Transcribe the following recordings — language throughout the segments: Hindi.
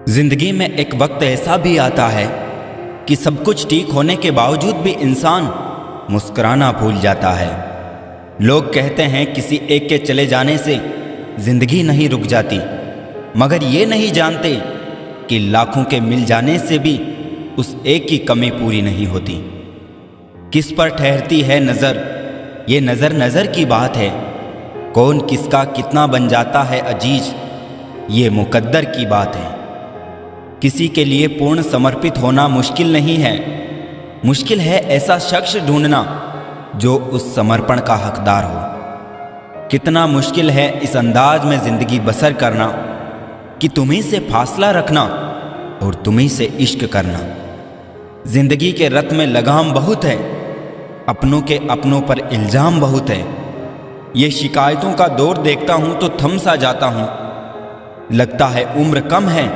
जिंदगी में एक वक्त ऐसा भी आता है कि सब कुछ ठीक होने के बावजूद भी इंसान मुस्कुराना भूल जाता है। लोग कहते हैं किसी एक के चले जाने से जिंदगी नहीं रुक जाती, मगर ये नहीं जानते कि लाखों के मिल जाने से भी उस एक की कमी पूरी नहीं होती। किस पर ठहरती है नज़र, ये नज़र नज़र की बात है। कौन किसका कितना बन जाता है अजीज, ये मुकद्दर की बात है। किसी के लिए पूर्ण समर्पित होना मुश्किल नहीं है, मुश्किल है ऐसा शख्स ढूंढना जो उस समर्पण का हकदार हो। कितना मुश्किल है इस अंदाज में ज़िंदगी बसर करना कि तुम्हीं से फासला रखना और तुम्हीं से इश्क करना। ज़िंदगी के रत में लगाम बहुत है, अपनों के अपनों पर इल्ज़ाम बहुत है। ये शिकायतों का दौर देखता हूँ तो थम सा जाता हूँ। लगता है उम्र कम है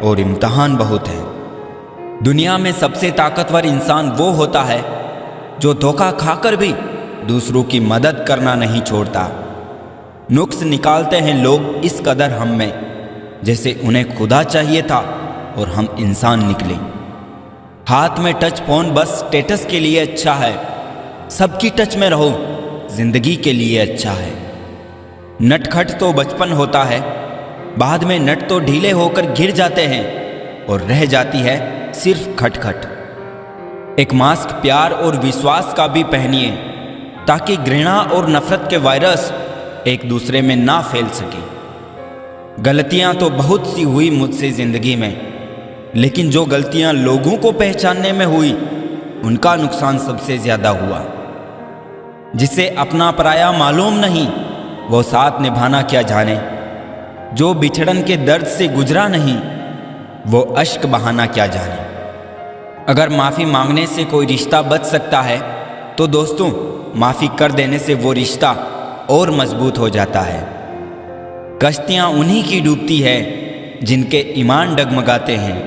और इम्तहान बहुत है। दुनिया में सबसे ताकतवर इंसान वो होता है जो धोखा खाकर भी दूसरों की मदद करना नहीं छोड़ता। नुक्स निकालते हैं लोग इस कदर हम में, जैसे उन्हें खुदा चाहिए था और हम इंसान निकले। हाथ में टच फोन बस स्टेटस के लिए अच्छा है, सबकी टच में रहो जिंदगी के लिए अच्छा है। नटखट तो बचपन होता है, बाद में नट तो ढीले होकर गिर जाते हैं और रह जाती है सिर्फ खटखट। एक मास्क प्यार और विश्वास का भी पहनिए ताकि घृणा और नफरत के वायरस एक दूसरे में ना फैल सके। गलतियां तो बहुत सी हुई मुझसे ज़िंदगी में, लेकिन जो गलतियां लोगों को पहचानने में हुई उनका नुकसान सबसे ज़्यादा हुआ। जिसे अपना पराया मालूम नहीं वो साथ निभाना क्या जाने, जो बिछड़न के दर्द से गुजरा नहीं वो अश्क बहाना क्या जाने। अगर माफ़ी मांगने से कोई रिश्ता बच सकता है तो दोस्तों माफ़ी कर देने से वो रिश्ता और मजबूत हो जाता है। कश्तियाँ उन्हीं की डूबती है जिनके ईमान डगमगाते हैं,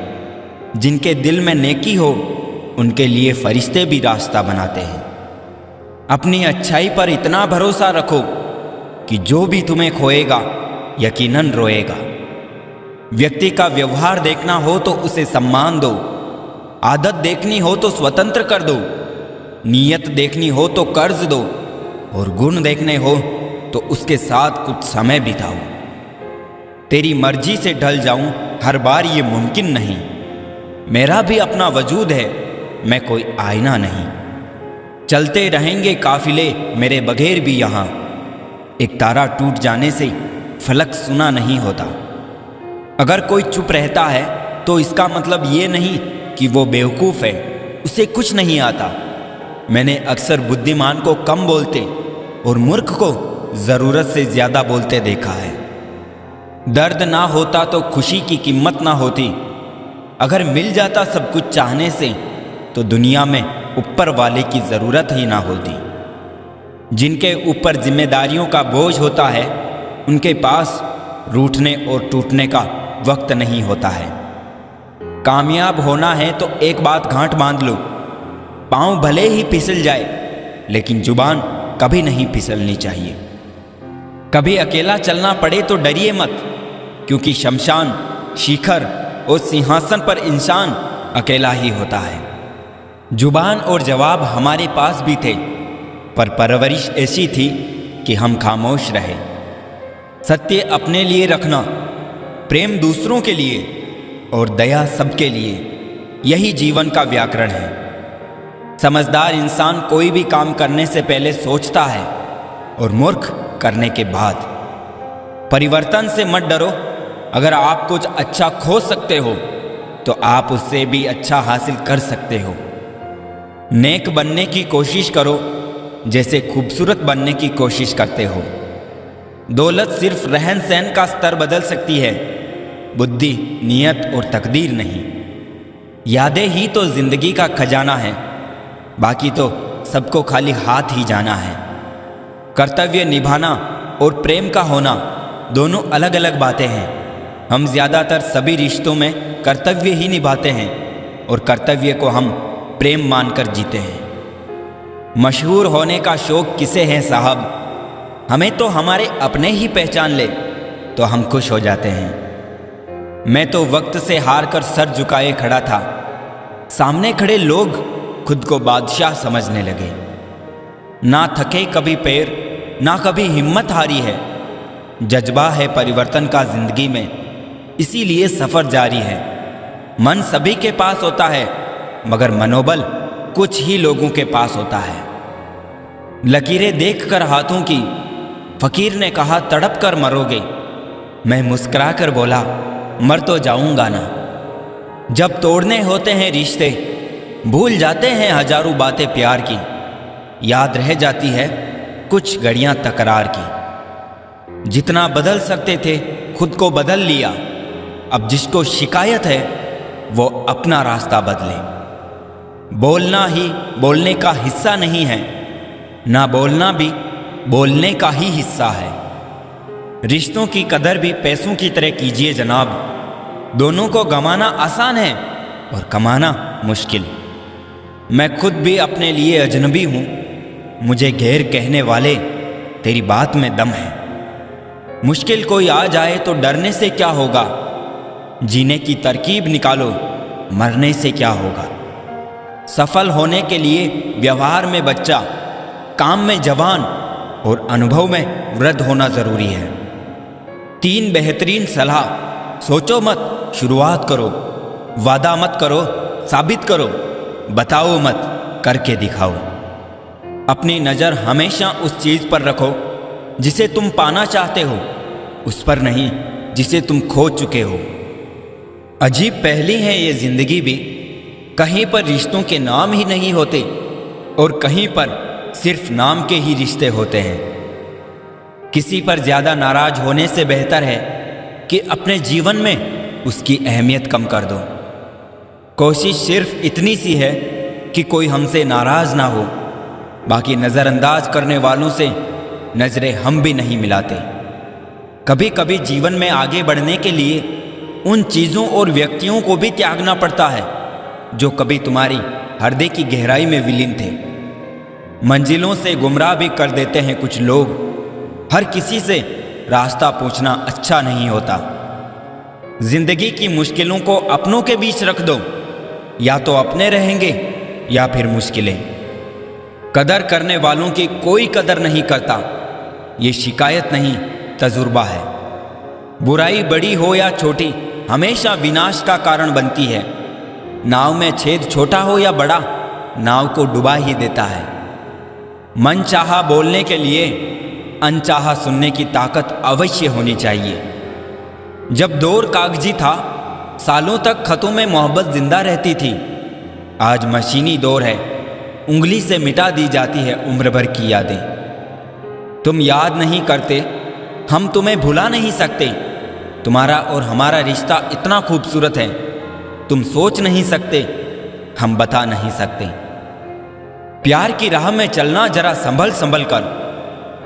जिनके दिल में नेकी हो उनके लिए फरिश्ते भी रास्ता बनाते हैं। अपनी अच्छाई पर इतना भरोसा रखो कि जो भी तुम्हें खोएगा यकीनन रोएगा। व्यक्ति का व्यवहार देखना हो तो उसे सम्मान दो, आदत देखनी हो तो स्वतंत्र कर दो, नीयत देखनी हो तो कर्ज दो और गुण देखने हो तो उसके साथ कुछ समय बिताओ। तेरी मर्जी से ढल जाऊं हर बार ये मुमकिन नहीं, मेरा भी अपना वजूद है, मैं कोई आईना नहीं। चलते रहेंगे काफिले मेरे बगैर भी यहाँ, एक तारा टूट जाने से फलक सुना नहीं होता। अगर कोई चुप रहता है तो इसका मतलब ये नहीं कि वो बेवकूफ़ है, उसे कुछ नहीं आता। मैंने अक्सर बुद्धिमान को कम बोलते और मूर्ख को ज़रूरत से ज़्यादा बोलते देखा है। दर्द ना होता तो खुशी की कीमत ना होती। अगर मिल जाता सब कुछ चाहने से तो दुनिया में ऊपर वाले की ज़रूरत ही ना होती। जिनके ऊपर जिम्मेदारियों का बोझ होता है उनके पास रूठने और टूटने का वक्त नहीं होता है। कामयाब होना है तो एक बात गांठ बांध लो, पाँव भले ही फिसल जाए लेकिन जुबान कभी नहीं फिसलनी चाहिए। कभी अकेला चलना पड़े तो डरिए मत, क्योंकि शमशान, शिखर और सिंहासन पर इंसान अकेला ही होता है। जुबान और जवाब हमारे पास भी थे, पर परवरिश ऐसी थी कि हम खामोश रहे। सत्य अपने लिए रखना, प्रेम दूसरों के लिए और दया सबके लिए, यही जीवन का व्याकरण है। समझदार इंसान कोई भी काम करने से पहले सोचता है और मूर्ख करने के बाद। परिवर्तन से मत डरो, अगर आप कुछ अच्छा खो सकते हो तो आप उससे भी अच्छा हासिल कर सकते हो। नेक बनने की कोशिश करो जैसे खूबसूरत बनने की कोशिश करते हो। दौलत सिर्फ रहन सहन का स्तर बदल सकती है, बुद्धि, नियत और तकदीर नहीं। यादें ही तो जिंदगी का खजाना है, बाकी तो सबको खाली हाथ ही जाना है। कर्तव्य निभाना और प्रेम का होना दोनों अलग अलग बातें हैं। हम ज़्यादातर सभी रिश्तों में कर्तव्य ही निभाते हैं और कर्तव्य को हम प्रेम मानकर जीते हैं। मशहूर होने का शौक़ किसे है साहब, हमें तो हमारे अपने ही पहचान ले तो हम खुश हो जाते हैं। मैं तो वक्त से हार कर सर झुकाए खड़ा था। सामने खड़े लोग खुद को बादशाह समझने लगे। ना थके कभी पैर, ना कभी हिम्मत हारी है। जज्बा है परिवर्तन का जिंदगी में, इसीलिए सफर जारी है। मन सभी के पास होता है, मगर मनोबल कुछ ही लोगों के पास होता है। लकीरें देखकर हाथों की फकीर ने कहा तड़प कर मरोगे। मैं मुस्कुरा कर बोला मर तो जाऊंगा ना। जब तोड़ने होते हैं रिश्ते, भूल जाते हैं हजारों बातें प्यार की। याद रह जाती है कुछ घड़ियां तकरार की। जितना बदल सकते थे खुद को बदल लिया। अब जिसको शिकायत है वो अपना रास्ता बदले। बोलना ही बोलने का हिस्सा नहीं है, ना बोलना भी बोलने का ही हिस्सा है। रिश्तों की कदर भी पैसों की तरह कीजिए जनाब। दोनों को गंवाना आसान है और कमाना मुश्किल। मैं खुद भी अपने लिए अजनबी हूं। मुझे गैर कहने वाले तेरी बात में दम है। मुश्किल कोई आ जाए तो डरने से क्या होगा। जीने की तरकीब निकालो, मरने से क्या होगा। सफल होने के लिए व्यवहार में बच्चा, काम में जवान और अनुभव में वृद्ध होना जरूरी है। 3 बेहतरीन सलाह, सोचो मत, शुरुआत करो। वादा मत करो, साबित करो। बताओ मत, करके दिखाओ। अपनी नज़र हमेशा उस चीज़ पर रखो जिसे तुम पाना चाहते हो, उस पर नहीं जिसे तुम खो चुके हो। अजीब पहेली है ये जिंदगी भी। कहीं पर रिश्तों के नाम ही नहीं होते और कहीं पर सिर्फ नाम के ही रिश्ते होते हैं। किसी पर ज्यादा नाराज होने से बेहतर है कि अपने जीवन में उसकी अहमियत कम कर दो। कोशिश सिर्फ इतनी सी है कि कोई हमसे नाराज ना हो। बाकी नज़रअंदाज करने वालों से नजरें हम भी नहीं मिलाते। कभी कभी जीवन में आगे बढ़ने के लिए उन चीज़ों और व्यक्तियों को भी त्यागना पड़ता है जो कभी तुम्हारी हृदय की गहराई में विलीन थे। मंजिलों से गुमराह भी कर देते हैं कुछ लोग। हर किसी से रास्ता पूछना अच्छा नहीं होता। जिंदगी की मुश्किलों को अपनों के बीच रख दो, या तो अपने रहेंगे या फिर मुश्किलें। कदर करने वालों की कोई कदर नहीं करता, ये शिकायत नहीं तजुर्बा है। बुराई बड़ी हो या छोटी हमेशा विनाश का कारण बनती है। नाव में छेद छोटा हो या बड़ा, नाव को डुबा ही देता है। मन चाहा बोलने के लिए अनचाहा सुनने की ताकत अवश्य होनी चाहिए। जब दौर कागजी था, सालों तक खतों में मोहब्बत जिंदा रहती थी। आज मशीनी दौर है, उंगली से मिटा दी जाती है उम्र भर की यादें। तुम याद नहीं करते, हम तुम्हें भुला नहीं सकते। तुम्हारा और हमारा रिश्ता इतना खूबसूरत है, तुम सोच नहीं सकते, हम बता नहीं सकते। प्यार की राह में चलना जरा संभल संभल कर।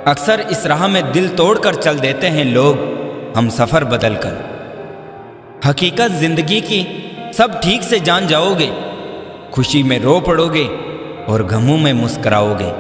अक्सर इस राह में दिल तोड़कर चल देते हैं लोग, हम सफर बदल कर। हकीकत जिंदगी की सब ठीक से जान जाओगे। खुशी में रो पड़ोगे और गमों में मुस्कुराओगे।